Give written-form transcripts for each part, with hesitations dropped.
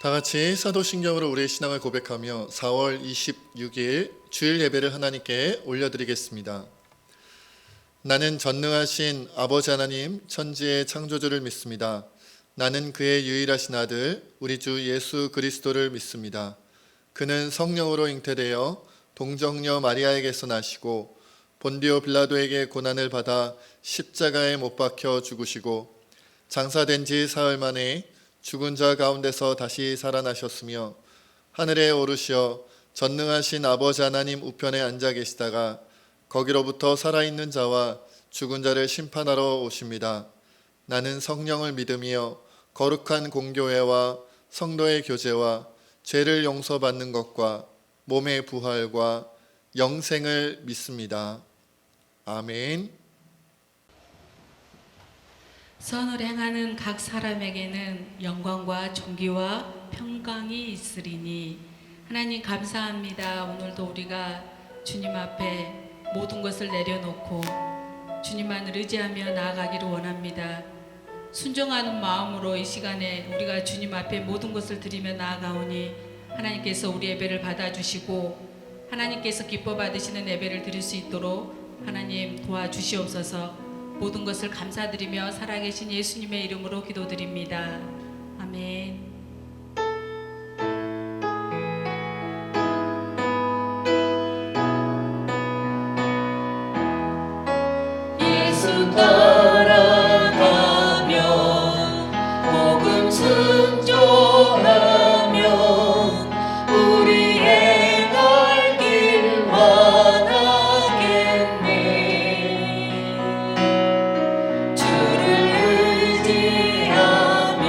다 같이 사도신경으로 우리의 신앙을 고백하며 4월 26일 주일 예배를 하나님께 올려드리겠습니다. 나는 전능하신 아버지 하나님 천지의 창조주를 믿습니다. 나는 그의 유일하신 아들 우리 주 예수 그리스도를 믿습니다. 그는 성령으로 잉태되어 동정녀 마리아에게서 나시고 본디오 빌라도에게 고난을 받아 십자가에 못 박혀 죽으시고 장사된 지 사흘 만에 죽은 자 가운데서 다시 살아나셨으며 하늘에 오르시어 전능하신 아버지 하나님 우편에 앉아 계시다가 거기로부터 살아있는 자와 죽은 자를 심판하러 오십니다. 나는 성령을 믿으며 거룩한 공교회와 성도의 교제와 죄를 용서받는 것과 몸의 부활과 영생을 믿습니다. 아멘. 선을 행하는 각 사람에게는 영광과 존귀와 평강이 있으리니. 하나님 감사합니다. 오늘도 우리가 주님 앞에 모든 것을 내려놓고 주님만을 의지하며 나아가기를 원합니다. 순종하는 마음으로 이 시간에 우리가 주님 앞에 모든 것을 드리며 나아가오니 하나님께서 우리 예배를 받아주시고 하나님께서 기뻐 받으시는 예배를 드릴 수 있도록 하나님 도와주시옵소서. 모든 것을 감사드리며 살아계신 예수님의 이름으로 기도드립니다. 아멘. 예수 따라가며 복음 순종하며 우리의 갈 길 만하겠네. 주를 의지하며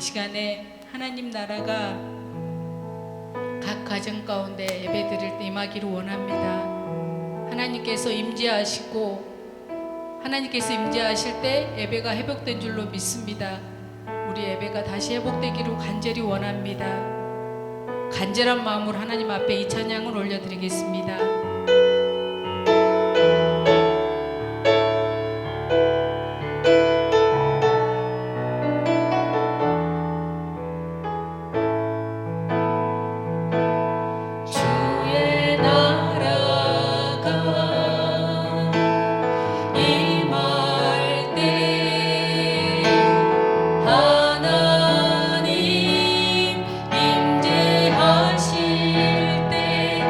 시간에 하나님 나라가 각 가정 가운데 예배드릴 때 임하기를 원합니다. 하나님께서 임재하시고 하나님께서 임재하실 때 예배가 회복된 줄로 믿습니다. 우리 예배가 다시 회복되기를 간절히 원합니다. 간절한 마음으로 하나님 앞에 이 찬양을 올려드리겠습니다. 주의 나라가 임할 때 하나님 임재하실 때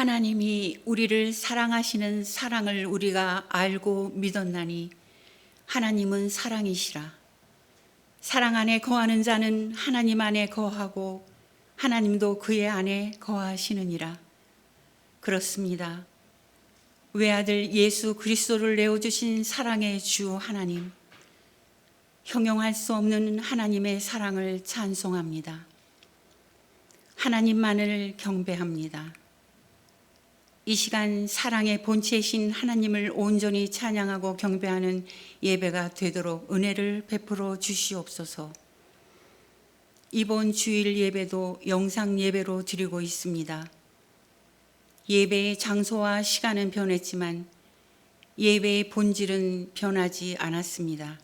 하나님이 우리를 사랑하시는 사랑을 우리가 알고 믿었나니 하나님은 사랑이시라. 사랑 안에 거하는 자는 하나님 안에 거하고 하나님도 그의 안에 거하시느니라. 그렇습니다. 외아들 예수 그리스도를 내어주신 사랑의 주 하나님, 형용할 수 없는 하나님의 사랑을 찬송합니다. 하나님만을 경배합니다. 이 시간 사랑의 본체이신 하나님을 온전히 찬양하고 경배하는 예배가 되도록 은혜를 베풀어 주시옵소서. 이번 주일 예배도 영상 예배로 드리고 있습니다. 예배의 장소와 시간은 변했지만 예배의 본질은 변하지 않았습니다.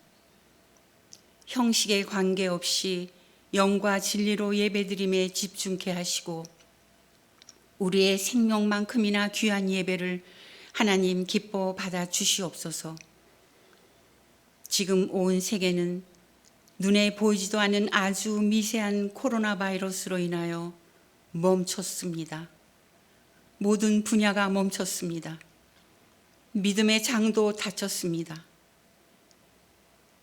형식에 관계없이 영과 진리로 예배드림에 집중케 하시고 우리의 생명만큼이나 귀한 예배를 하나님 기뻐 받아 주시옵소서. 지금 온 세계는 눈에 보이지도 않는 아주 미세한 코로나 바이러스로 인하여 멈췄습니다. 모든 분야가 멈췄습니다. 믿음의 장도 닫혔습니다.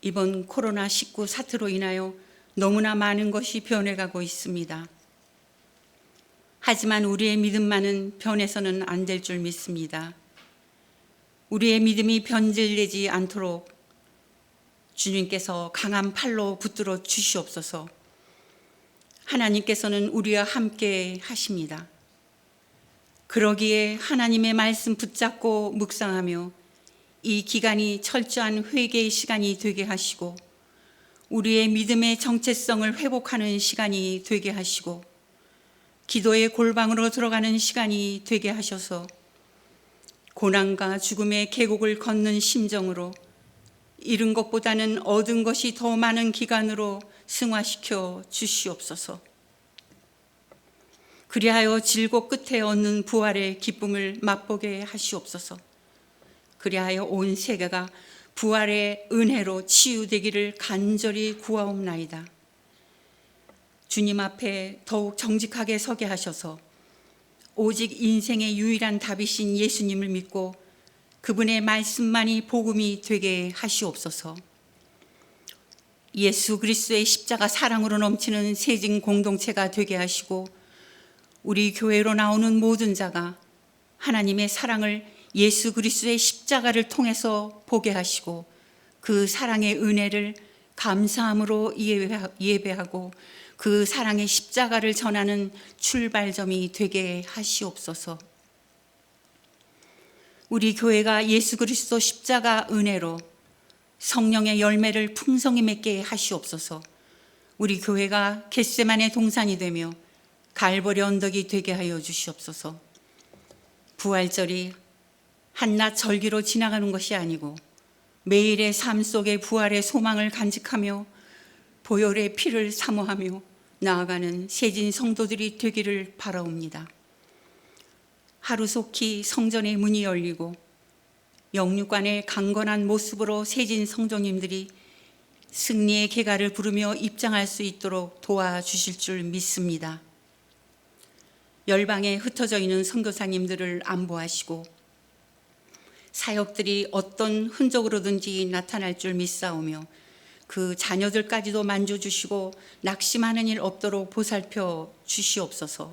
이번 코로나19 사태로 인하여 너무나 많은 것이 변해가고 있습니다. 하지만 우리의 믿음만은 변해서는 안 될 줄 믿습니다. 우리의 믿음이 변질되지 않도록 주님께서 강한 팔로 붙들어 주시옵소서. 하나님께서는 우리와 함께 하십니다. 그러기에 하나님의 말씀 붙잡고 묵상하며 이 기간이 철저한 회개의 시간이 되게 하시고 우리의 믿음의 정체성을 회복하는 시간이 되게 하시고 기도의 골방으로 들어가는 시간이 되게 하셔서 고난과 죽음의 계곡을 걷는 심정으로 잃은 것보다는 얻은 것이 더 많은 기간으로 승화시켜 주시옵소서. 그리하여 질고 끝에 얻는 부활의 기쁨을 맛보게 하시옵소서. 그리하여 온 세계가 부활의 은혜로 치유되기를 간절히 구하옵나이다. 주님 앞에 더욱 정직하게 서게 하셔서 오직 인생의 유일한 답이신 예수님을 믿고 그분의 말씀만이 복음이 되게 하시옵소서. 예수 그리스도의 십자가 사랑으로 넘치는 세진 공동체가 되게 하시고 우리 교회로 나오는 모든 자가 하나님의 사랑을 예수 그리스도의 십자가를 통해서 보게 하시고 그 사랑의 은혜를 감사함으로 예배하고 그 사랑의 십자가를 전하는 출발점이 되게 하시옵소서. 우리 교회가 예수 그리스도 십자가 은혜로 성령의 열매를 풍성히 맺게 하시옵소서. 우리 교회가 겟세마네 동산이 되며 갈보리 언덕이 되게 하여 주시옵소서. 부활절이 한낮 절기로 지나가는 것이 아니고 매일의 삶 속에 부활의 소망을 간직하며 보혈의 피를 사모하며 나아가는 세진 성도들이 되기를 바라옵니다. 하루속히 성전의 문이 열리고 영육관의 강건한 모습으로 세진 성도님들이 승리의 계가를 부르며 입장할 수 있도록 도와주실 줄 믿습니다. 열방에 흩어져 있는 선교사님들을 안보하시고 사역들이 어떤 흔적으로든지 나타날 줄 믿사오며 그 자녀들까지도 만져주시고 낙심하는 일 없도록 보살펴 주시옵소서.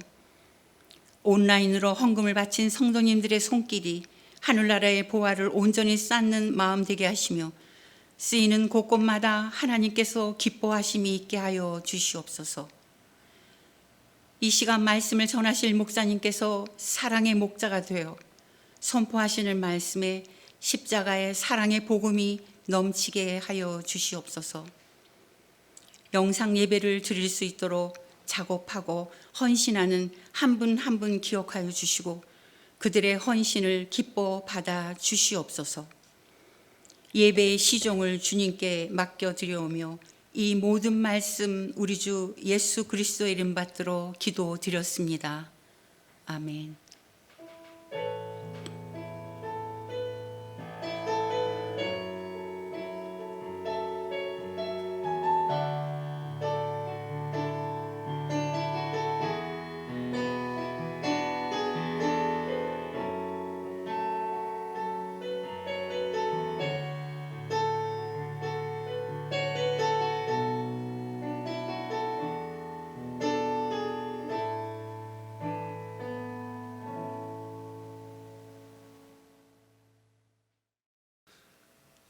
온라인으로 헌금을 바친 성도님들의 손길이 하늘나라의 보화를 온전히 쌓는 마음 되게 하시며 쓰이는 곳곳마다 하나님께서 기뻐하심이 있게 하여 주시옵소서. 이 시간 말씀을 전하실 목사님께서 사랑의 목자가 되어 선포하시는 말씀에 십자가의 사랑의 복음이 넘치게 하여 주시옵소서. 영상 예배를 드릴 수 있도록 작업하고 헌신하는 한 분 한 분 기억하여 주시고 그들의 헌신을 기뻐 받아 주시옵소서. 예배의 시종을 주님께 맡겨드려오며 이 모든 말씀 우리 주 예수 그리스도의 이름 받들어 기도드렸습니다. 아멘.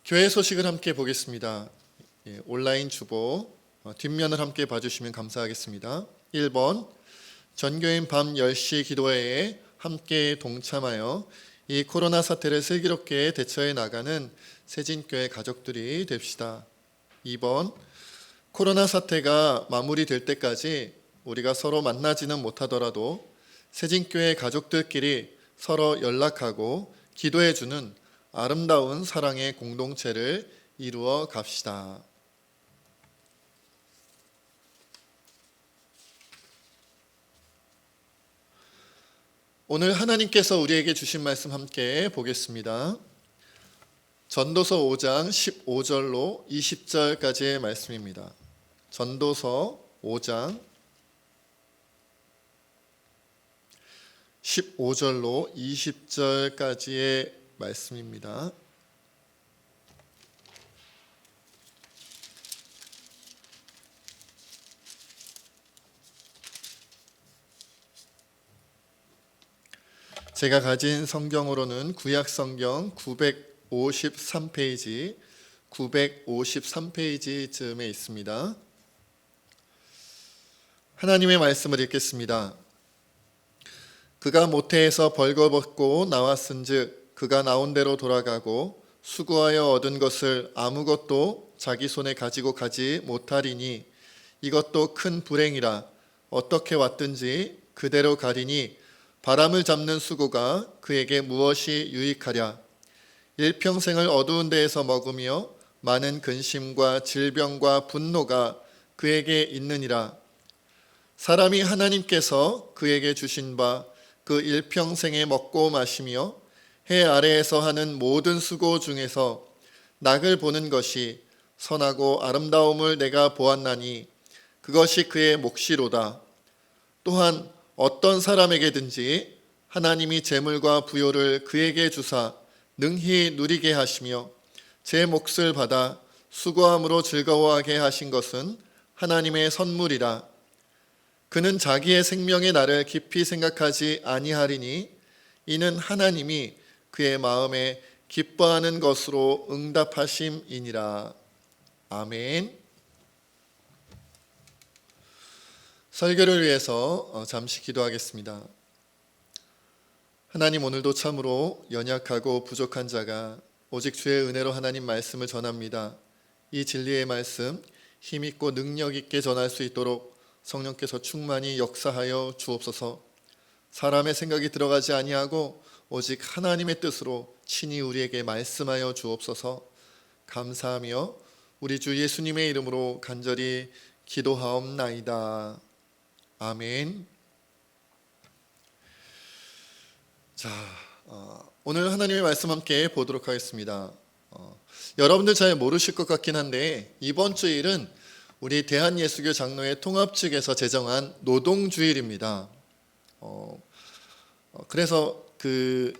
교회 소식을 함께 보겠습니다. 온라인 주보 뒷면을 함께 봐주시면 감사하겠습니다. 1번 전교인 밤 10시 기도회에 함께 동참하여 이 코로나 사태를 슬기롭게 대처해 나가는 세진교회 가족들이 됩시다. 2번 코로나 사태가 마무리될 때까지 우리가 서로 만나지는 못하더라도 세진교회 가족들끼리 서로 연락하고 기도해주는 아름다운 사랑의 공동체를 이루어 갑시다. 오늘 하나님께서 우리에게 주신 말씀 함께 보겠습니다. 전도서 5장 15절로 20절까지의 말씀입니다. 전도서 5장 15절로 20절까지의 말씀입니다. 제가 가진 성경으로는 구약 성경 953페이지쯤에 있습니다. 하나님의 말씀을 읽겠습니다. 그가 모태에서 벌거벗고 나왔은즉 그가 나온 대로 돌아가고 수고하여 얻은 것을 아무것도 자기 손에 가지고 가지 못하리니 이것도 큰 불행이라. 어떻게 왔든지 그대로 가리니 바람을 잡는 수고가 그에게 무엇이 유익하랴. 일평생을 어두운 데에서 먹으며 많은 근심과 질병과 분노가 그에게 있느니라. 사람이 하나님께서 그에게 주신 바 그 일평생에 먹고 마시며 해 아래에서 하는 모든 수고 중에서 낙을 보는 것이 선하고 아름다움을 내가 보았나니 그것이 그의 몫이로다. 또한 어떤 사람에게든지 하나님이 재물과 부요를 그에게 주사 능히 누리게 하시며 제 몫을 받아 수고함으로 즐거워하게 하신 것은 하나님의 선물이라. 그는 자기의 생명의 날을 깊이 생각하지 아니하리니 이는 하나님이 그의 마음에 기뻐하는 것으로 응답하심이니라. 아멘. 설교를 위해서 잠시 기도하겠습니다. 하나님, 오늘도 참으로 연약하고 부족한 자가 오직 주의 은혜로 하나님 말씀을 전합니다. 이 진리의 말씀 힘있고 능력 있게 전할 수 있도록 성령께서 충만히 역사하여 주옵소서. 사람의 생각이 들어가지 아니하고 오직 하나님의 뜻으로 친히 우리에게 말씀하여 주옵소서. 감사하며 우리 주 예수님의 이름으로 간절히 기도하옵나이다. 아멘. 자, 오늘 하나님의 말씀 함께 보도록 하겠습니다. 여러분들 잘 모르실 것 같긴 한데 이번 주일은 우리 대한예수교 장로회 통합 측에서 제정한 노동주일입니다. 그래서 그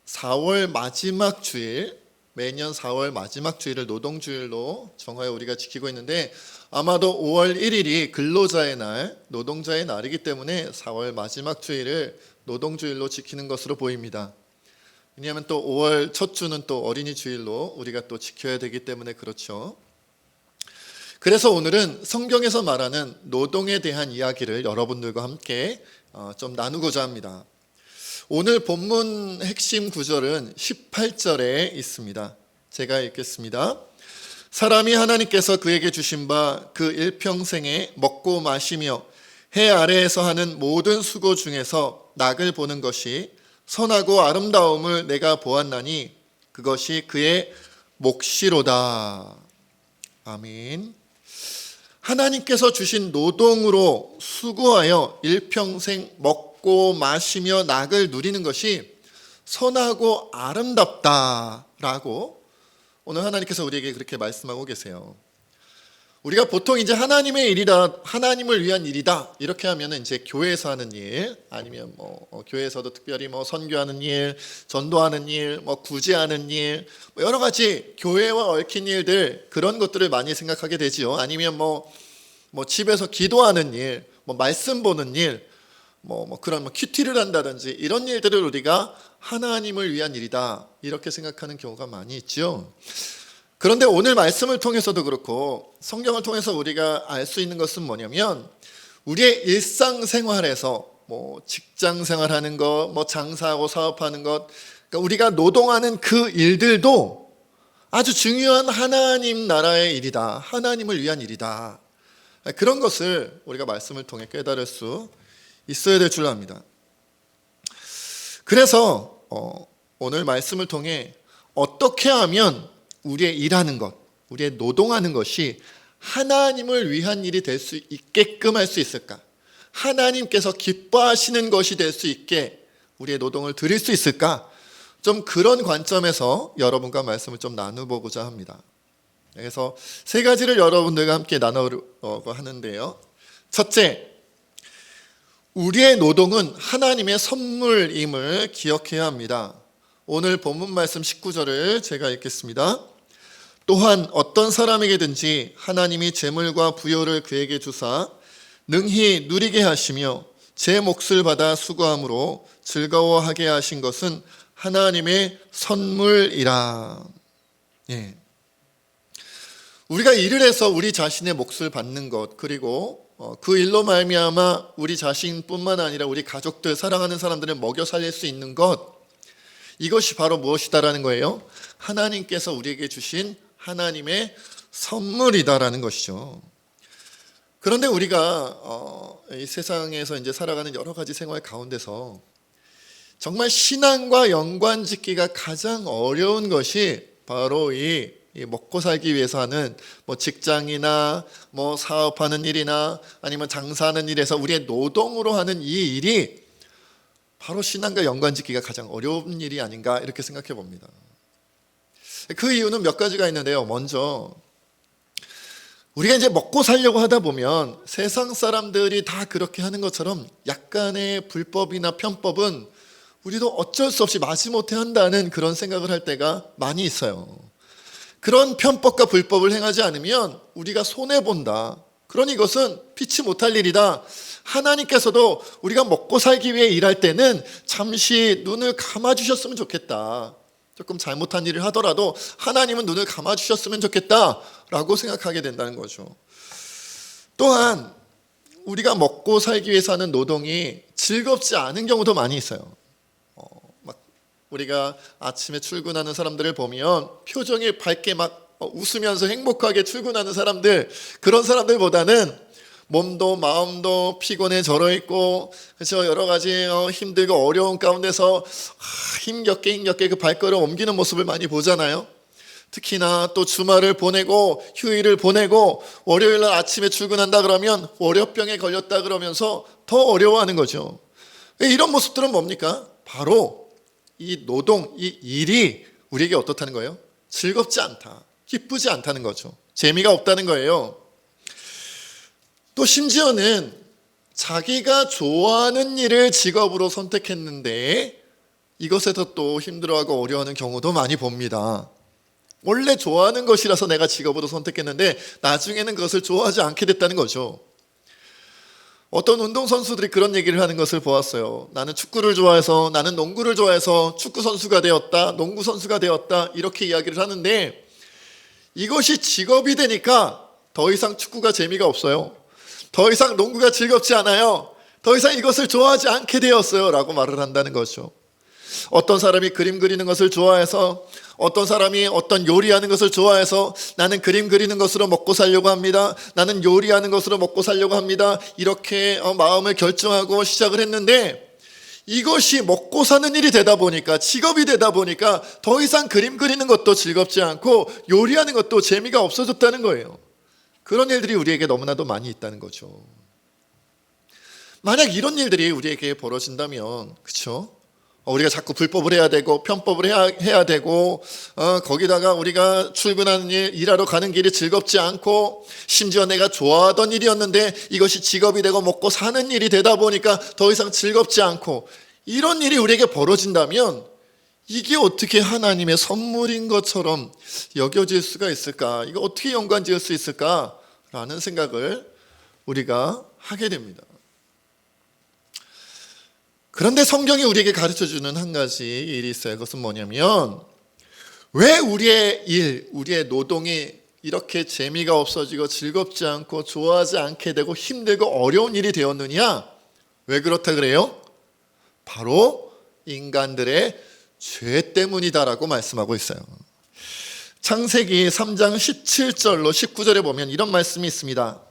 4월 마지막 주일, 매년 4월 마지막 주일을 노동주일로 정하여 우리가 지키고 있는데 아마도 5월 1일이 근로자의 날, 노동자의 날이기 때문에 4월 마지막 주일을 노동주일로 지키는 것으로 보입니다. 왜냐하면 또 5월 첫 주는 또 어린이 주일로 우리가 또 지켜야 되기 때문에 그렇죠. 그래서 오늘은 성경에서 말하는 노동에 대한 이야기를 여러분들과 함께 좀 나누고자 합니다. 오늘 본문 핵심 구절은 18절에 있습니다. 제가 읽겠습니다. 사람이 하나님께서 그에게 주신 바 그 일평생에 먹고 마시며 해 아래에서 하는 모든 수고 중에서 낙을 보는 것이 선하고 아름다움을 내가 보았나니 그것이 그의 몫이로다. 아멘. 하나님께서 주신 노동으로 수고하여 일평생 먹고 마시며 낙을 누리는 것이 선하고 아름답다라고 오늘 하나님께서 우리에게 그렇게 말씀하고 계세요. 우리가 보통 이제 하나님의 일이다, 하나님을 위한 일이다 이렇게 하면은 이제 교회에서 하는 일, 아니면 교회에서도 특별히 선교하는 일, 전도하는 일, 구제하는 일, 여러 가지 교회와 얽힌 일들, 그런 것들을 많이 생각하게 되지요. 아니면 집에서 기도하는 일, 말씀 보는 일, 그런 큐티를 한다든지 이런 일들을 우리가 하나님을 위한 일이다 이렇게 생각하는 경우가 많이 있죠. 그런데 오늘 말씀을 통해서도 그렇고 성경을 통해서 우리가 알 수 있는 것은 뭐냐면 우리의 일상생활에서 뭐 직장 생활하는 것, 뭐 장사하고 사업하는 것, 그러니까 우리가 노동하는 그 일들도 아주 중요한 하나님 나라의 일이다. 하나님을 위한 일이다. 그런 것을 우리가 말씀을 통해 깨달을 수 있어야 될 줄 압니다. 그래서 오늘 말씀을 통해 어떻게 하면 우리의 일하는 것, 우리의 노동하는 것이 하나님을 위한 일이 될 수 있게끔 할 수 있을까? 하나님께서 기뻐하시는 것이 될 수 있게 우리의 노동을 드릴 수 있을까? 좀 그런 관점에서 여러분과 말씀을 좀 나눠보고자 합니다. 그래서 세 가지를 여러분들과 함께 나누려고 하는데요. 첫째, 우리의 노동은 하나님의 선물임을 기억해야 합니다. 오늘 본문 말씀 19절을 제가 읽겠습니다. 또한 어떤 사람에게든지 하나님이 재물과 부요를 그에게 주사 능히 누리게 하시며 제 몫을 받아 수고함으로 즐거워하게 하신 것은 하나님의 선물이라. 예. 우리가 일을 해서 우리 자신의 몫을 받는 것, 그리고 그 일로 말미암아 우리 자신뿐만 아니라 우리 가족들, 사랑하는 사람들을 먹여 살릴 수 있는 것, 이것이 바로 무엇이다라는 거예요? 하나님께서 우리에게 주신 하나님의 선물이다라는 것이죠. 그런데 우리가 이 세상에서 이제 살아가는 여러 가지 생활 가운데서 정말 신앙과 연관짓기가 가장 어려운 것이 바로 이 먹고 살기 위해서 하는 뭐 직장이나 뭐 사업하는 일이나 아니면 장사하는 일에서 우리의 노동으로 하는 이 일이 바로 신앙과 연관짓기가 가장 어려운 일이 아닌가 이렇게 생각해 봅니다. 그 이유는 몇 가지가 있는데요. 먼저 우리가 이제 먹고 살려고 하다 보면 세상 사람들이 다 그렇게 하는 것처럼 약간의 불법이나 편법은 우리도 어쩔 수 없이 마지못해 한다는 그런 생각을 할 때가 많이 있어요. 그런 편법과 불법을 행하지 않으면 우리가 손해본다. 그러니 이것은 피치 못할 일이다. 하나님께서도 우리가 먹고 살기 위해 일할 때는 잠시 눈을 감아주셨으면 좋겠다. 조금 잘못한 일을 하더라도 하나님은 눈을 감아주셨으면 좋겠다라고 생각하게 된다는 거죠. 또한 우리가 먹고 살기 위해서 하는 노동이 즐겁지 않은 경우도 많이 있어요. 우리가 아침에 출근하는 사람들을 보면 표정이 밝게 막 웃으면서 행복하게 출근하는 사람들, 그런 사람들보다는 몸도 마음도 피곤해 절어 있고, 그렇죠, 여러 가지 힘들고 어려운 가운데서 힘겹게 그 발걸음 옮기는 모습을 많이 보잖아요. 특히나 또 주말을 보내고 휴일을 보내고 월요일 날 아침에 출근한다 그러면 월요병에 걸렸다 그러면서 더 어려워하는 거죠. 이런 모습들은 뭡니까? 바로 이 노동, 이 일이 우리에게 어떻다는 거예요? 즐겁지 않다, 기쁘지 않다는 거죠. 재미가 없다는 거예요. 또 심지어는 자기가 좋아하는 일을 직업으로 선택했는데 이것에서 또 힘들어하고 어려워하는 경우도 많이 봅니다. 원래 좋아하는 것이라서 내가 직업으로 선택했는데 나중에는 그것을 좋아하지 않게 됐다는 거죠. 어떤 운동선수들이 그런 얘기를 하는 것을 보았어요. 나는 축구를 좋아해서, 나는 농구를 좋아해서 축구선수가 되었다, 농구선수가 되었다, 이렇게 이야기를 하는데 이것이 직업이 되니까 더 이상 축구가 재미가 없어요. 더 이상 농구가 즐겁지 않아요. 더 이상 이것을 좋아하지 않게 되었어요 라고 말을 한다는 거죠. 어떤 사람이 그림 그리는 것을 좋아해서, 어떤 사람이 어떤 요리하는 것을 좋아해서 나는 그림 그리는 것으로 먹고 살려고 합니다, 나는 요리하는 것으로 먹고 살려고 합니다, 이렇게 마음을 결정하고 시작을 했는데 이것이 먹고 사는 일이 되다 보니까, 직업이 되다 보니까 더 이상 그림 그리는 것도 즐겁지 않고 요리하는 것도 재미가 없어졌다는 거예요. 그런 일들이 우리에게 너무나도 많이 있다는 거죠. 만약 이런 일들이 우리에게 벌어진다면, 그렇죠? 우리가 자꾸 불법을 해야 되고 편법을 해야 되고 거기다가 우리가 출근하는 일, 일하러 가는 길이 즐겁지 않고 심지어 내가 좋아하던 일이었는데 이것이 직업이 되고 먹고 사는 일이 되다 보니까 더 이상 즐겁지 않고, 이런 일이 우리에게 벌어진다면 이게 어떻게 하나님의 선물인 것처럼 여겨질 수가 있을까? 이거 어떻게 연관지을 수 있을까라는 생각을 우리가 하게 됩니다. 그런데 성경이 우리에게 가르쳐주는 한 가지 일이 있어요. 그것은 뭐냐면 왜 우리의 일, 우리의 노동이 이렇게 재미가 없어지고 즐겁지 않고 좋아하지 않게 되고 힘들고 어려운 일이 되었느냐? 왜 그렇다 그래요? 바로 인간들의 죄 때문이다라고 말씀하고 있어요. 창세기 3장 17절로 19절에 보면 이런 말씀이 있습니다.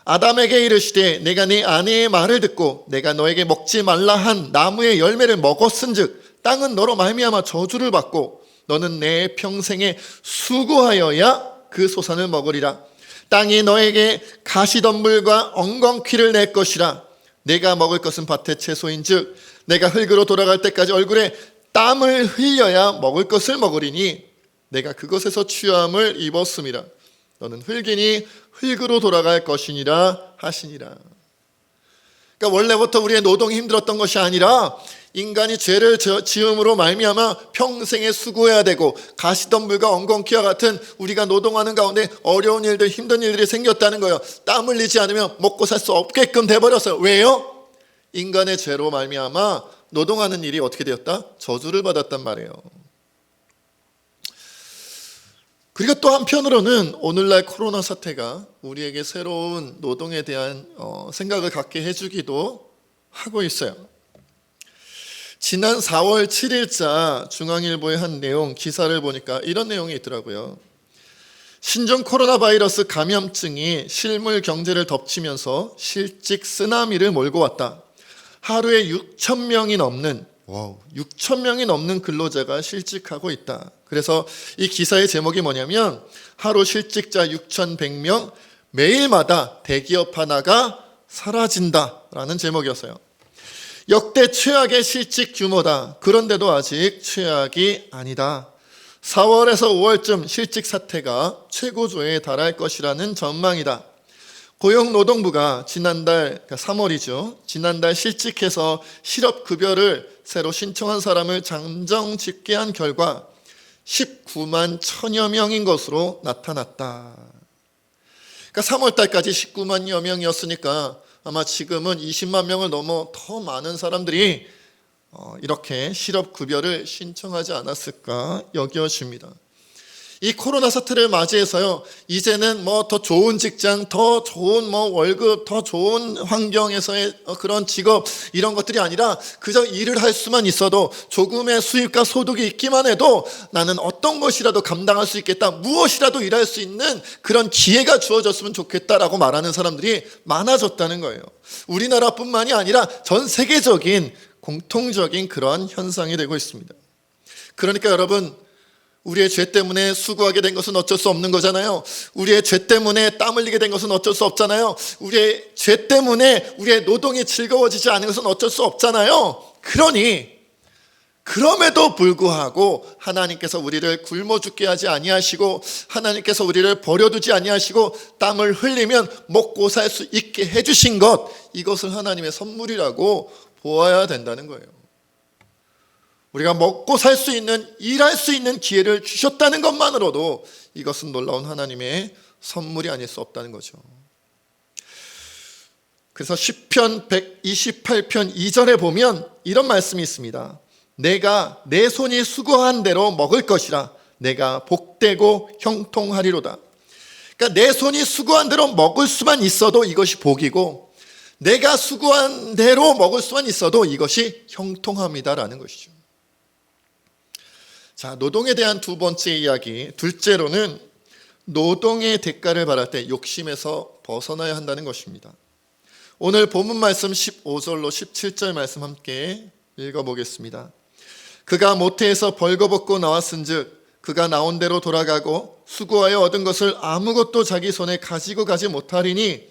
아담에게 이르시되 내가 네 아내의 말을 듣고 내가 너에게 먹지 말라 한 나무의 열매를 먹었은즉 땅은 너로 말미암아 저주를 받고 너는 내 평생에 수고하여야 그 소산을 먹으리라. 땅이 너에게 가시덤불과 엉겅퀴를 낼 것이라. 내가 먹을 것은 밭의 채소인즉 내가 흙으로 돌아갈 때까지 얼굴에 땀을 흘려야 먹을 것을 먹으리니 내가 그것에서 취함을 입었음이라. 너는 흙이니 흙으로 돌아갈 것이니라 하시니라. 그러니까 원래부터 우리의 노동이 힘들었던 것이 아니라 인간이 죄를 지음으로 말미암아 평생에 수고해야 되고 가시덤불과 엉겅퀴와 같은 우리가 노동하는 가운데 어려운 일들, 힘든 일들이 생겼다는 거예요. 땀 흘리지 않으면 먹고 살 수 없게끔 돼버렸어요. 왜요? 인간의 죄로 말미암아 노동하는 일이 어떻게 되었다? 저주를 받았단 말이에요. 그리고 또 한편으로는 오늘날 코로나 사태가 우리에게 새로운 노동에 대한 생각을 갖게 해주기도 하고 있어요. 지난 4월 7일자 중앙일보의 한 내용 기사를 보니까 이런 내용이 있더라고요. 신종 코로나 바이러스 감염증이 실물 경제를 덮치면서 실직 쓰나미를 몰고 왔다. 하루에 6천 명이 넘는 6천 명이 넘는 근로자가 실직하고 있다. 그래서 이 기사의 제목이 뭐냐면 하루 실직자 6,100명 매일마다 대기업 하나가 사라진다라는 제목이었어요. 역대 최악의 실직 규모다. 그런데도 아직 최악이 아니다. 4월에서 5월쯤 실직 사태가 최고조에 달할 것이라는 전망이다. 고용노동부가 지난달 3월이죠. 지난달 실직해서 실업급여를 새로 신청한 사람을 잠정 집계한 결과 19만 1천여 명인 것으로 나타났다. 그러니까 3월 달까지 19만여 명이었으니까 아마 지금은 20만 명을 넘어 더 많은 사람들이 이렇게 실업급여를 신청하지 않았을까 여겨집니다. 이 코로나 사태를 맞이해서요, 이제는 뭐 더 좋은 직장, 더 좋은 뭐 월급, 더 좋은 환경에서의 그런 직업 이런 것들이 아니라 그저 일을 할 수만 있어도 조금의 수입과 소득이 있기만 해도 나는 어떤 것이라도 감당할 수 있겠다, 무엇이라도 일할 수 있는 그런 기회가 주어졌으면 좋겠다라고 말하는 사람들이 많아졌다는 거예요. 우리나라뿐만이 아니라 전 세계적인 공통적인 그런 현상이 되고 있습니다. 그러니까 여러분, 우리의 죄 때문에 수고하게 된 것은 어쩔 수 없는 거잖아요. 우리의 죄 때문에 땀 흘리게 된 것은 어쩔 수 없잖아요. 우리의 죄 때문에 우리의 노동이 즐거워지지 않은 것은 어쩔 수 없잖아요. 그러니 그럼에도 불구하고 하나님께서 우리를 굶어 죽게 하지 아니하시고 하나님께서 우리를 버려두지 아니하시고 땀을 흘리면 먹고 살 수 있게 해주신 것, 이것을 하나님의 선물이라고 보아야 된다는 거예요. 우리가 먹고 살 수 있는, 일할 수 있는 기회를 주셨다는 것만으로도 이것은 놀라운 하나님의 선물이 아닐 수 없다는 거죠. 그래서 시편 128편 2절에 보면 이런 말씀이 있습니다. 내가 내 손이 수고한 대로 먹을 것이라 내가 복되고 형통하리로다. 그러니까 내 손이 수고한 대로 먹을 수만 있어도 이것이 복이고 내가 수고한 대로 먹을 수만 있어도 이것이 형통합니다라는 것이죠. 자, 노동에 대한 두 번째 이야기, 둘째로는 노동의 대가를 바랄 때 욕심에서 벗어나야 한다는 것입니다. 오늘 본문 말씀 15절로 17절 말씀 함께 읽어보겠습니다. 그가 모태에서 벌거벗고 나왔은즉 그가 나온 대로 돌아가고 수고하여 얻은 것을 아무것도 자기 손에 가지고 가지 못하리니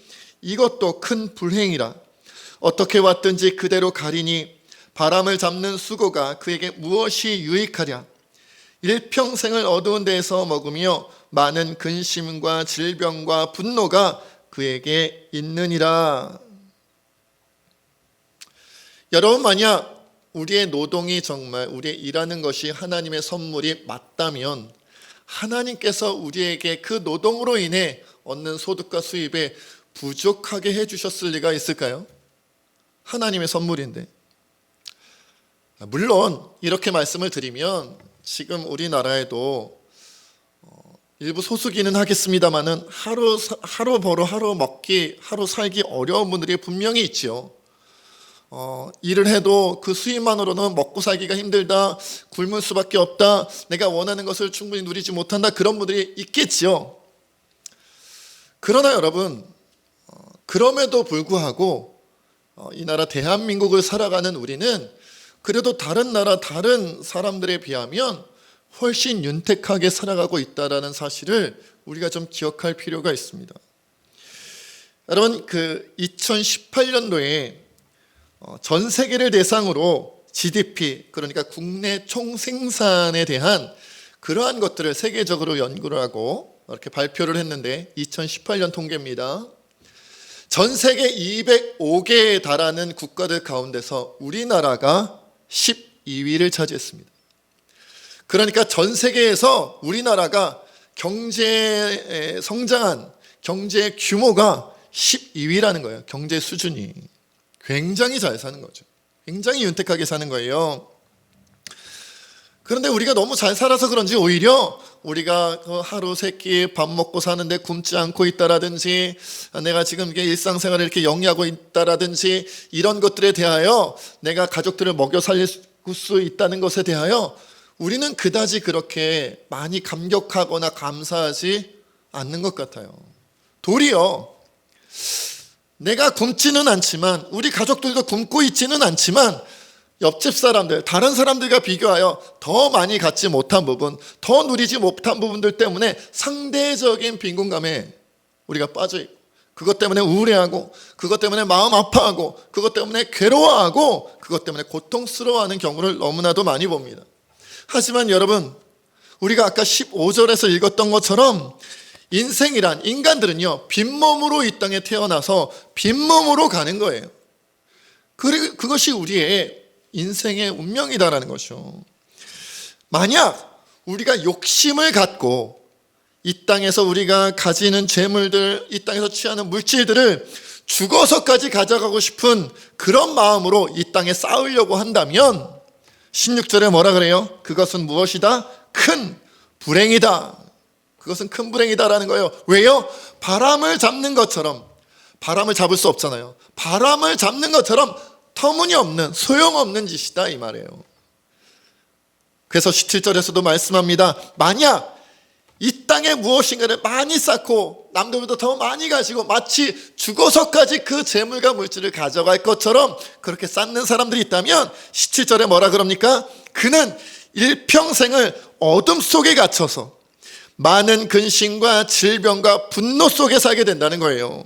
이것도 큰 불행이라. 어떻게 왔든지 그대로 가리니 바람을 잡는 수고가 그에게 무엇이 유익하랴. 일평생을 어두운 데에서 먹으며 많은 근심과 질병과 분노가 그에게 있느니라. 여러분, 만약 우리의 노동이 정말 우리의 일하는 것이 하나님의 선물이 맞다면 하나님께서 우리에게 그 노동으로 인해 얻는 소득과 수입에 부족하게 해주셨을 리가 있을까요? 하나님의 선물인데. 물론 이렇게 말씀을 드리면 지금 우리나라에도 일부 소수기는 하겠습니다만은 하루 벌어 하루 먹기, 하루 살기 어려운 분들이 분명히 있지요. 일을 해도 그 수입만으로는 먹고 살기가 힘들다, 굶을 수밖에 없다, 내가 원하는 것을 충분히 누리지 못한다, 그런 분들이 있겠지요. 그러나 여러분, 그럼에도 불구하고 이 나라 대한민국을 살아가는 우리는 그래도 다른 나라, 다른 사람들에 비하면 훨씬 윤택하게 살아가고 있다는 사실을 우리가 좀 기억할 필요가 있습니다. 여러분, 그 2018년도에 전 세계를 대상으로 GDP, 그러니까 국내 총생산에 대한 그러한 것들을 세계적으로 연구를 하고 이렇게 발표를 했는데, 2018년 통계입니다. 전 세계 205개에 달하는 국가들 가운데서 우리나라가 12위를 차지했습니다. 그러니까 전 세계에서 우리나라가 경제 성장한 경제 규모가 12위라는 거예요. 경제 수준이 굉장히 잘 사는 거죠. 굉장히 윤택하게 사는 거예요. 그런데 우리가 너무 잘 살아서 그런지 오히려 우리가 하루 세 끼 밥 먹고 사는데 굶지 않고 있다라든지, 내가 지금 이게 일상생활을 이렇게 영위하고 있다라든지, 이런 것들에 대하여 내가 가족들을 먹여 살릴 수 있다는 것에 대하여 우리는 그다지 그렇게 많이 감격하거나 감사하지 않는 것 같아요. 도리어 내가 굶지는 않지만, 우리 가족들도 굶고 있지는 않지만, 옆집 사람들, 다른 사람들과 비교하여 더 많이 갖지 못한 부분, 더 누리지 못한 부분들 때문에 상대적인 빈곤감에 우리가 빠져 있고, 그것 때문에 우울해하고, 그것 때문에 마음 아파하고, 그것 때문에 괴로워하고, 그것 때문에 고통스러워하는 경우를 너무나도 많이 봅니다. 하지만 여러분, 우리가 아까 15절에서 읽었던 것처럼 인생이란, 인간들은요, 빈몸으로 이 땅에 태어나서 빈몸으로 가는 거예요. 그리고 그것이 우리의 인생의 운명이다라는 것이죠. 만약 우리가 욕심을 갖고 이 땅에서 우리가 가지는 재물들, 이 땅에서 취하는 물질들을 죽어서까지 가져가고 싶은 그런 마음으로 이 땅에 쌓으려고 한다면 16절에 뭐라 그래요? 그것은 무엇이다? 큰 불행이다. 그것은 큰 불행이다라는 거예요. 왜요? 바람을 잡는 것처럼, 바람을 잡을 수 없잖아요. 바람을 잡는 것처럼 터무니없는, 소용없는 짓이다, 이 말이에요. 그래서 17절에서도 말씀합니다. 만약 이 땅에 무엇인가를 많이 쌓고 남들보다 더 많이 가지고 마치 죽어서까지 그 재물과 물질을 가져갈 것처럼 그렇게 쌓는 사람들이 있다면 17절에 뭐라 그럽니까? 그는 일평생을 어둠 속에 갇혀서 많은 근심과 질병과 분노 속에 살게 된다는 거예요.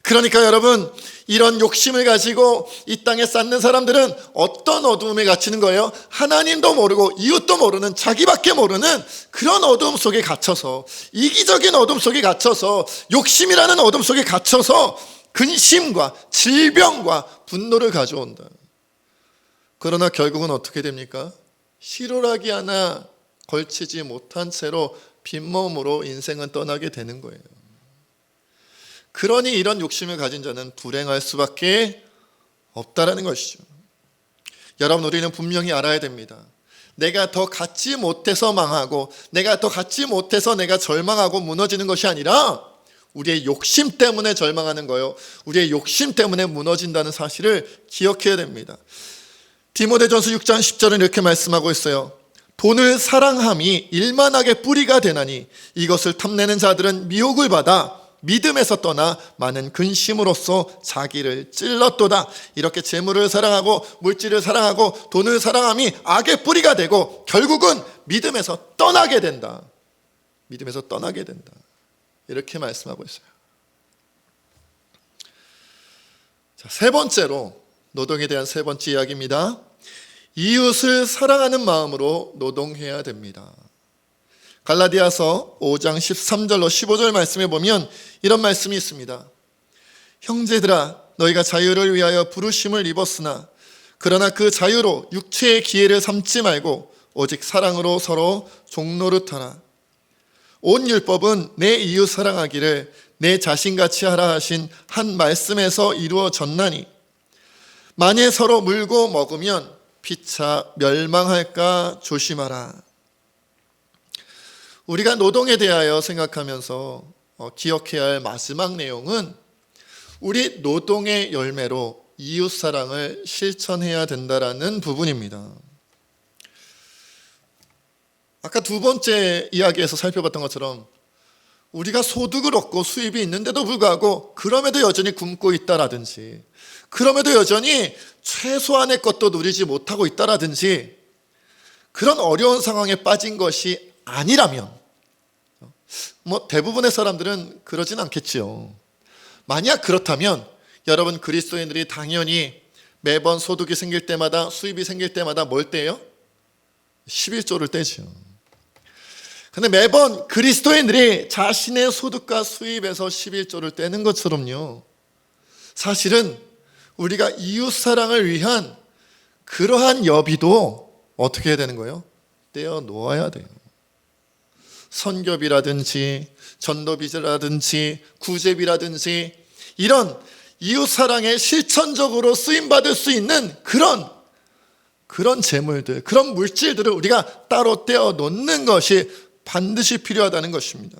그러니까 여러분, 이런 욕심을 가지고 이 땅에 쌓는 사람들은 어떤 어두움에 갇히는 거예요? 하나님도 모르고 이웃도 모르는, 자기밖에 모르는 그런 어두움 속에 갇혀서, 이기적인 어둠 속에 갇혀서, 욕심이라는 어둠 속에 갇혀서 근심과 질병과 분노를 가져온다. 그러나 결국은 어떻게 됩니까? 실오라기 하나 걸치지 못한 채로 빈몸으로 인생은 떠나게 되는 거예요. 그러니 이런 욕심을 가진 자는 불행할 수밖에 없다라는 것이죠. 여러분, 우리는 분명히 알아야 됩니다. 내가 더 갖지 못해서 망하고, 내가 더 갖지 못해서 내가 절망하고 무너지는 것이 아니라 우리의 욕심 때문에 절망하는 거예요. 우리의 욕심 때문에 무너진다는 사실을 기억해야 됩니다. 디모데전서 6장 10절은 이렇게 말씀하고 있어요. 돈을 사랑함이 일만하게 뿌리가 되나니 이것을 탐내는 자들은 미혹을 받아 믿음에서 떠나 많은 근심으로써 자기를 찔렀도다. 이렇게 재물을 사랑하고 물질을 사랑하고 돈을 사랑함이 악의 뿌리가 되고 결국은 믿음에서 떠나게 된다. 믿음에서 떠나게 된다. 이렇게 말씀하고 있어요. 자, 세 번째로, 노동에 대한 세 번째 이야기입니다. 이웃을 사랑하는 마음으로 노동해야 됩니다. 갈라디아서 5장 13절로 15절 말씀에 보면 이런 말씀이 있습니다. 형제들아, 너희가 자유를 위하여 부르심을 입었으나 그러나 그 자유로 육체의 기회를 삼지 말고 오직 사랑으로 서로 종노릇하라. 온 율법은 내 이웃 사랑하기를 내 자신같이 하라 하신 한 말씀에서 이루어졌나니 만일 서로 물고 먹으면 피차 멸망할까 조심하라. 우리가 노동에 대하여 생각하면서 기억해야 할 마지막 내용은 우리 노동의 열매로 이웃사랑을 실천해야 된다라는 부분입니다. 아까 두 번째 이야기에서 살펴봤던 것처럼 우리가 소득을 얻고 수입이 있는데도 불구하고 그럼에도 여전히 굶고 있다라든지, 그럼에도 여전히 최소한의 것도 누리지 못하고 있다라든지, 그런 어려운 상황에 빠진 것이 아니라면, 대부분의 사람들은 그러진 않겠지요. 만약 그렇다면 여러분, 그리스도인들이 당연히 매번 소득이 생길 때마다, 수입이 생길 때마다 뭘 떼요? 11조를 떼죠. 근데 매번 그리스도인들이 자신의 소득과 수입에서 11조를 떼는 것처럼요, 사실은 우리가 이웃사랑을 위한 그러한 여비도 어떻게 해야 되는 거예요? 떼어 놓아야 돼요. 선교비라든지 전도비라든지 구제비라든지 이런 이웃사랑에 실천적으로 쓰임받을 수 있는 그런 재물들, 그런 물질들을 우리가 따로 떼어 놓는 것이 반드시 필요하다는 것입니다.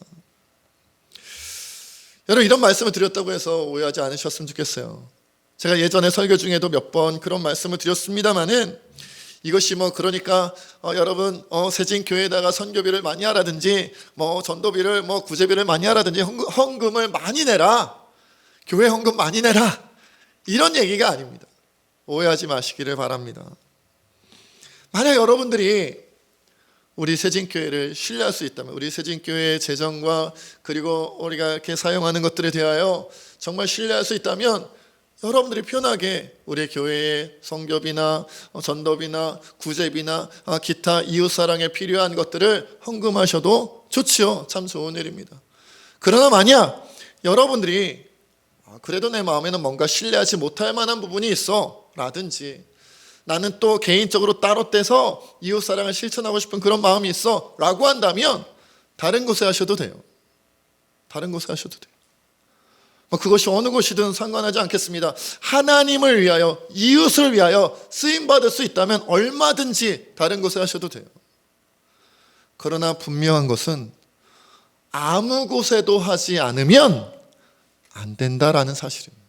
여러분, 이런 말씀을 드렸다고 해서 오해하지 않으셨으면 좋겠어요. 제가 예전에 설교 중에도 몇 번 그런 말씀을 드렸습니다마는, 이것이 그러니까 여러분 세진교회에다가 선교비를 많이 하라든지 전도비를 구제비를 많이 하라든지 헌금을 많이 내라, 교회 헌금 많이 내라, 이런 얘기가 아닙니다. 오해하지 마시기를 바랍니다. 만약 여러분들이 우리 세진교회를 신뢰할 수 있다면, 우리 세진교회의 재정과 그리고 우리가 이렇게 사용하는 것들에 대하여 정말 신뢰할 수 있다면, 여러분들이 편하게 우리 교회의 성교비나 전도비나 구제비나 기타 이웃사랑에 필요한 것들을 헌금하셔도 좋지요. 참 좋은 일입니다. 그러나 만약 여러분들이 그래도 내 마음에는 뭔가 신뢰하지 못할 만한 부분이 있어 라든지, 나는 또 개인적으로 따로 떼서 이웃사랑을 실천하고 싶은 그런 마음이 있어 라고 한다면 다른 곳에 하셔도 돼요. 다른 곳에 하셔도 돼요. 그것이 어느 곳이든 상관하지 않겠습니다. 하나님을 위하여, 이웃을 위하여 쓰임받을 수 있다면 얼마든지 다른 곳에 하셔도 돼요. 그러나 분명한 것은 아무 곳에도 하지 않으면 안 된다라는 사실입니다.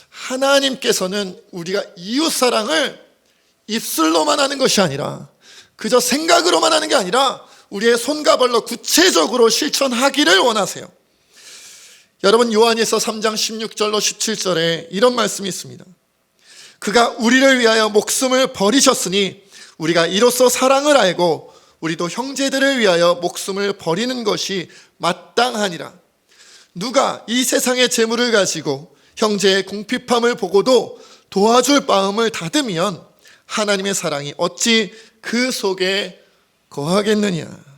하나님께서는 우리가 이웃사랑을 입술로만 하는 것이 아니라, 그저 생각으로만 하는 게 아니라 우리의 손과 발로 구체적으로 실천하기를 원하세요. 여러분, 요한일서 3장 16절로 17절에 이런 말씀이 있습니다. 그가 우리를 위하여 목숨을 버리셨으니 우리가 이로써 사랑을 알고 우리도 형제들을 위하여 목숨을 버리는 것이 마땅하니라. 누가 이 세상의 재물을 가지고 형제의 궁핍함을 보고도 도와줄 마음을 닫으면 하나님의 사랑이 어찌 그 속에 거하겠느냐.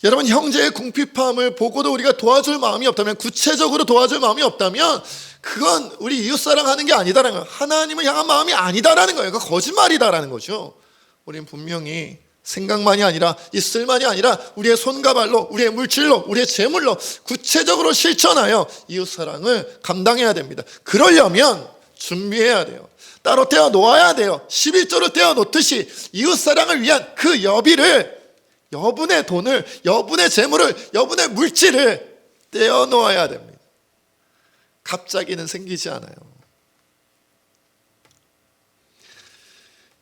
여러분, 형제의 궁핍함을 보고도 우리가 도와줄 마음이 없다면, 구체적으로 도와줄 마음이 없다면 그건 우리 이웃사랑하는 게 아니다라는 거예요. 하나님을 향한 마음이 아니다라는 거예요. 그거 거짓말이다라는 거죠. 우리는 분명히 생각만이 아니라, 있을만이 아니라 우리의 손과 발로, 우리의 물질로, 우리의 재물로 구체적으로 실천하여 이웃사랑을 감당해야 됩니다. 그러려면 준비해야 돼요. 따로 떼어 놓아야 돼요. 11조를 떼어 놓듯이 이웃사랑을 위한 그 여비를, 여분의 돈을, 여분의 재물을, 여분의 물질을 떼어 놓아야 됩니다. 갑자기는 생기지 않아요.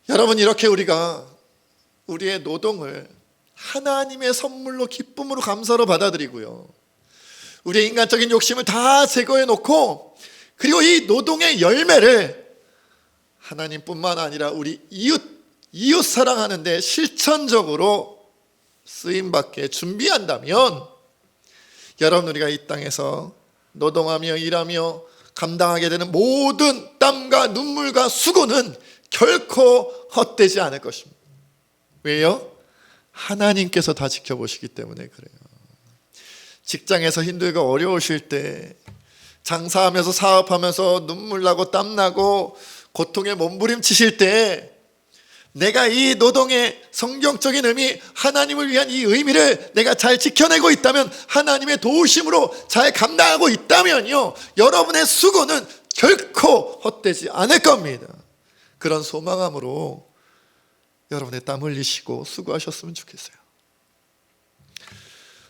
여러분, 이렇게 우리가 우리의 노동을 하나님의 선물로, 기쁨으로, 감사로 받아들이고요, 우리의 인간적인 욕심을 다 제거해 놓고, 그리고 이 노동의 열매를 하나님뿐만 아니라 우리 이웃 사랑하는 데 실천적으로 쓰임받게 준비한다면, 여러분, 우리가 이 땅에서 노동하며 일하며 감당하게 되는 모든 땀과 눈물과 수고는 결코 헛되지 않을 것입니다. 왜요? 하나님께서 다 지켜보시기 때문에 그래요. 직장에서 힘들고 어려우실 때, 장사하면서 사업하면서 눈물 나고 땀 나고 고통에 몸부림치실 때, 내가 이 노동의 성경적인 의미, 하나님을 위한 이 의미를 내가 잘 지켜내고 있다면, 하나님의 도우심으로 잘 감당하고 있다면요, 여러분의 수고는 결코 헛되지 않을 겁니다. 그런 소망함으로 여러분의 땀 흘리시고 수고하셨으면 좋겠어요.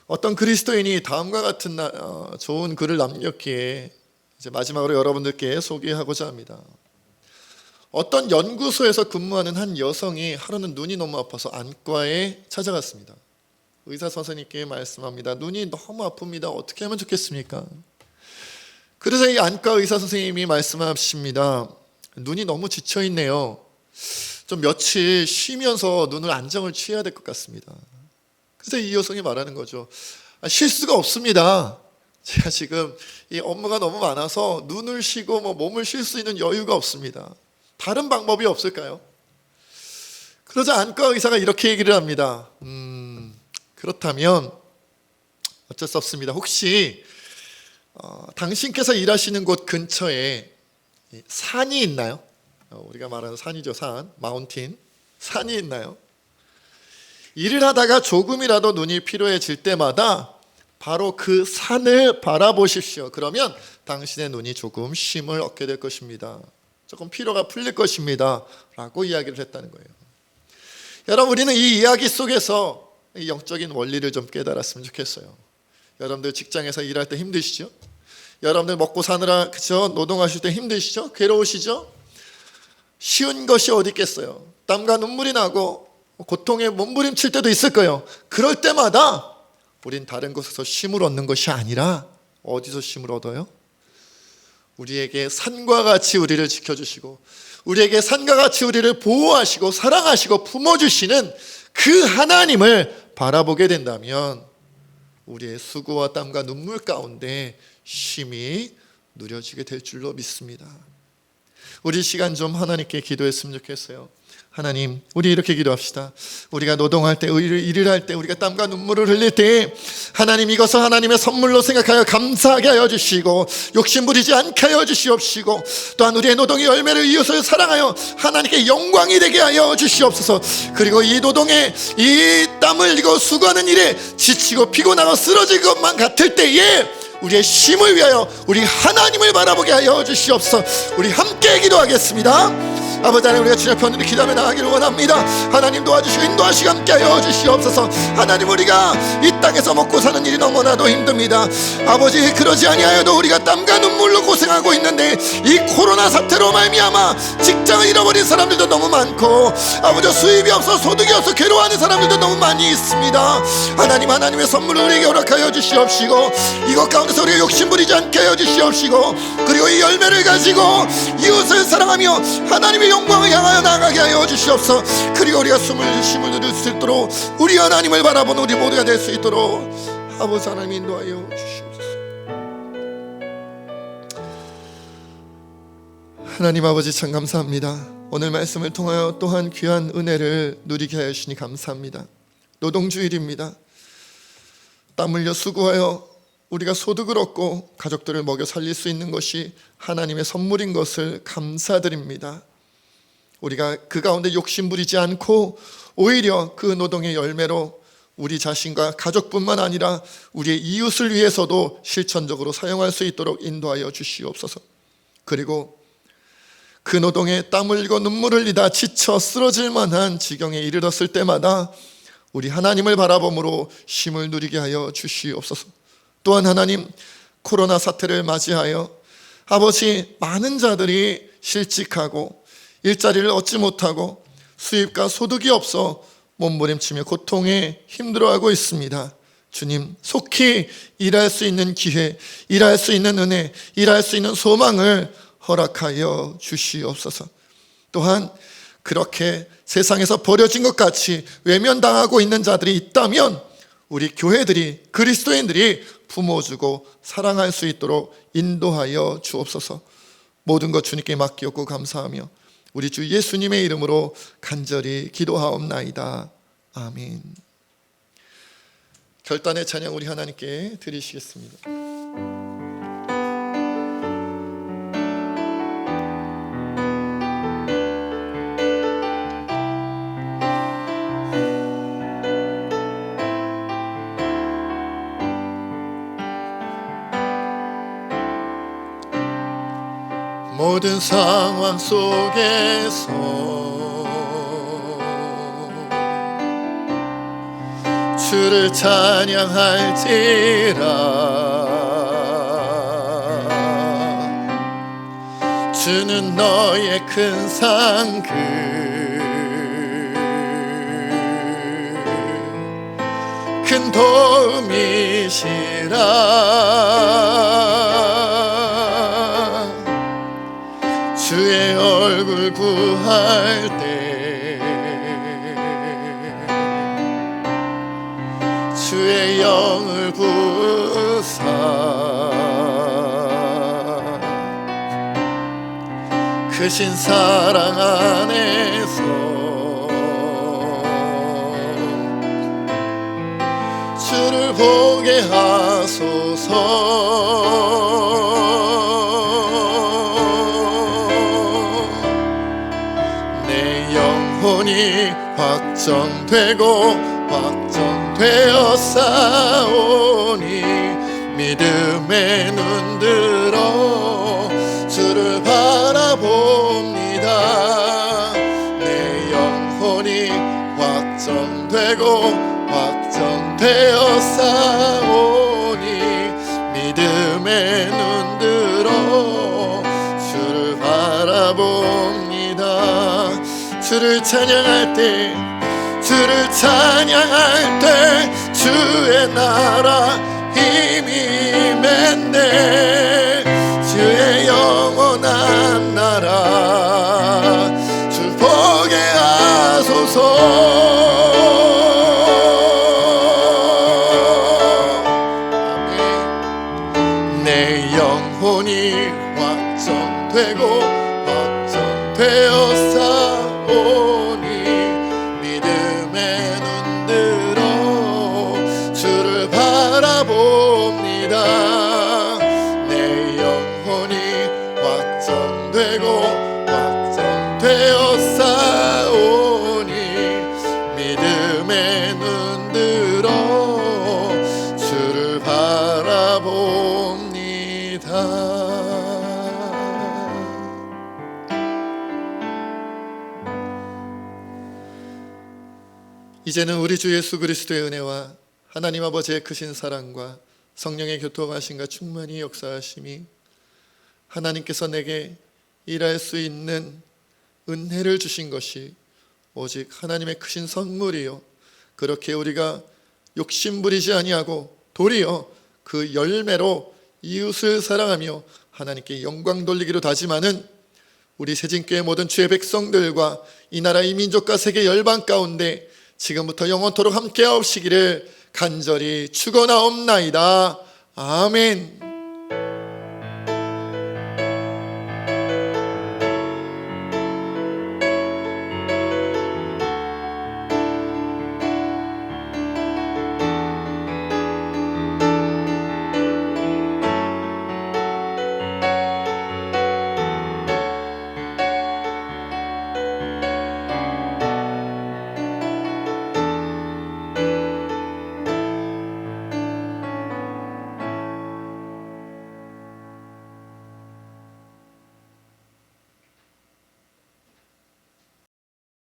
어떤 그리스도인이 다음과 같은 좋은 글을 남겼기에 이제 마지막으로 여러분들께 소개하고자 합니다. 어떤 연구소에서 근무하는 한 여성이 하루는 눈이 너무 아파서 안과에 찾아갔습니다. 의사 선생님께 말씀합니다. 눈이 너무 아픕니다. 어떻게 하면 좋겠습니까? 그래서 이 안과 의사 선생님이 말씀하십니다. 눈이 너무 지쳐있네요. 좀 며칠 쉬면서 눈을 안정을 취해야 될 것 같습니다. 그래서 이 여성이 말하는 거죠. 쉴 수가 없습니다. 제가 지금 이 업무가 너무 많아서 눈을 쉬고 몸을 쉴 수 있는 여유가 없습니다. 다른 방법이 없을까요? 그러자 안과 의사가 이렇게 얘기를 합니다. 그렇다면 어쩔 수 없습니다. 혹시 당신께서 일하시는 곳 근처에 산이 있나요? 우리가 말하는 산이죠. 산, 마운틴. 산이 있나요? 일을 하다가 조금이라도 눈이 피로해질 때마다 바로 그 산을 바라보십시오. 그러면 당신의 눈이 조금 쉼을 얻게 될 것입니다. 조금 피로가 풀릴 것입니다. 라고 이야기를 했다는 거예요. 여러분, 우리는 이 이야기 속에서 이 영적인 원리를 좀 깨달았으면 좋겠어요. 여러분들 직장에서 일할 때 힘드시죠? 여러분들 먹고 사느라 그죠? 노동하실 때 힘드시죠? 괴로우시죠? 쉬운 것이 어디 있겠어요? 땀과 눈물이 나고 고통에 몸부림칠 때도 있을 거예요. 그럴 때마다 우린 다른 곳에서 쉼을 얻는 것이 아니라 어디서 쉼을 얻어요? 우리에게 산과 같이 우리를 지켜주시고 우리에게 산과 같이 우리를 보호하시고 사랑하시고 품어주시는 그 하나님을 바라보게 된다면 우리의 수고와 땀과 눈물 가운데 쉼이 누려지게 될 줄로 믿습니다. 우리 시간 좀 하나님께 기도했으면 좋겠어요. 하나님, 우리 이렇게 기도합시다. 우리가 노동할 때, 일을 할 때, 우리가 땀과 눈물을 흘릴 때 하나님, 이것을 하나님의 선물로 생각하여 감사하게 하여 주시고 욕심부리지 않게 하여 주시옵시고 또한 우리의 노동의 열매를 이웃을 사랑하여 하나님께 영광이 되게 하여 주시옵소서. 그리고 이 노동에 이 땀 흘리고 수고하는 일에 지치고 피곤하고 쓰러질 것만 같을 때에 우리의 쉼을 위하여 우리 하나님을 바라보게 하여 주시옵소서. 우리 함께 기도하겠습니다. 아버지 하나님, 우리가 주님 앞에 오늘 기도하며 나가기를 원합니다. 하나님 도와주시고 인도하시고 함께하여 주시옵소서. 하나님, 우리가 이 땅에서 먹고 사는 일이 너무나도 힘듭니다. 아버지, 그러지 아니하여도 우리가 땀과 눈물로 고생하고 있는데 이 코로나 사태로 말미암아 직장을 잃어버린 사람들도 너무 많고 아버지 수입이 없어 소득이 없어 괴로워하는 사람들도 너무 많이 있습니다. 하나님, 하나님의 선물을 우리에게 허락하여 주시옵시고 이것 가운데서 우리가 욕심부리지 않게 하여 주시옵시고 그리고 이 열매를 가지고 이웃을 사랑하며 하나님의 영광을 향하여 나가게 하여 주시옵소서. 그리고 우리가 쉼을 누릴 수 있도록 우리 하나님을 바라보는 우리 모두가 될 수 있도록 아버지 하나님 인도하여 주시옵소서. 하나님 아버지, 참 감사합니다. 오늘 말씀을 통하여 또한 귀한 은혜를 누리게 하여 주시니 감사합니다. 노동주일입니다. 땀 흘려 수고하여 우리가 소득을 얻고 가족들을 먹여 살릴 수 있는 것이 하나님의 선물인 것을 감사드립니다. 우리가 그 가운데 욕심부리지 않고 오히려 그 노동의 열매로 우리 자신과 가족뿐만 아니라 우리의 이웃을 위해서도 실천적으로 사용할 수 있도록 인도하여 주시옵소서. 그리고 그 노동에 땀 흘리고 눈물 흘리다 지쳐 쓰러질 만한 지경에 이르렀을 때마다 우리 하나님을 바라봄으로 쉼을 누리게 하여 주시옵소서. 또한 하나님, 코로나 사태를 맞이하여 아버지, 많은 자들이 실직하고 일자리를 얻지 못하고 수입과 소득이 없어 몸부림치며 고통에 힘들어하고 있습니다. 주님, 속히 일할 수 있는 기회, 일할 수 있는 은혜, 일할 수 있는 소망을 허락하여 주시옵소서. 또한 그렇게 세상에서 버려진 것 같이 외면당하고 있는 자들이 있다면 우리 교회들이, 그리스도인들이 품어주고 사랑할 수 있도록 인도하여 주옵소서. 모든 것 주님께 맡기옵고 감사하며 우리 주 예수님의 이름으로 간절히 기도하옵나이다. 아멘. 결단의 찬양 우리 하나님께 드리시겠습니다. 모든 상황 속에서 주를 찬양할지라. 주는 너의 큰 상급 큰 도움이시라. 주의 얼굴 구할 때 주의 영을 부으사 크신 사랑 안에서 주를 보게 하소서. 내 영혼이 확정되고 확정되어 싸우니 믿음의 눈들어 주를 바라봅니다. 내 영혼이 확정되고 확정되어 싸우니 믿음의 눈들어 주를 바라봅니다. 주를 찬양할 때 주를 찬양할 때 주의 나라 힘이 맺네. 주의 영원한 나라 주 보게 하소서. 내 영혼이 확정되고 확정되어 싸우니 믿음의 눈들어 주를 바라봅니다. 내 영혼이 확정되고 확정되어 싸우니 믿음의 눈들어 주를 바라봅니다. 이제는 우리 주 예수 그리스도의 은혜와 하나님 아버지의 크신 사랑과 성령의 교통하심과 충만히 역사하심이 하나님께서 내게 일할 수 있는 은혜를 주신 것이 오직 하나님의 크신 선물이요, 그렇게 우리가 욕심부리지 아니하고 도리어 그 열매로 이웃을 사랑하며 하나님께 영광 돌리기로 다짐하는 우리 새진교회 모든 주의 백성들과 이 나라 이 민족과 세계 열방 가운데 지금부터 영원토록 함께하옵시기를 간절히 축원하옵나이다. 아멘.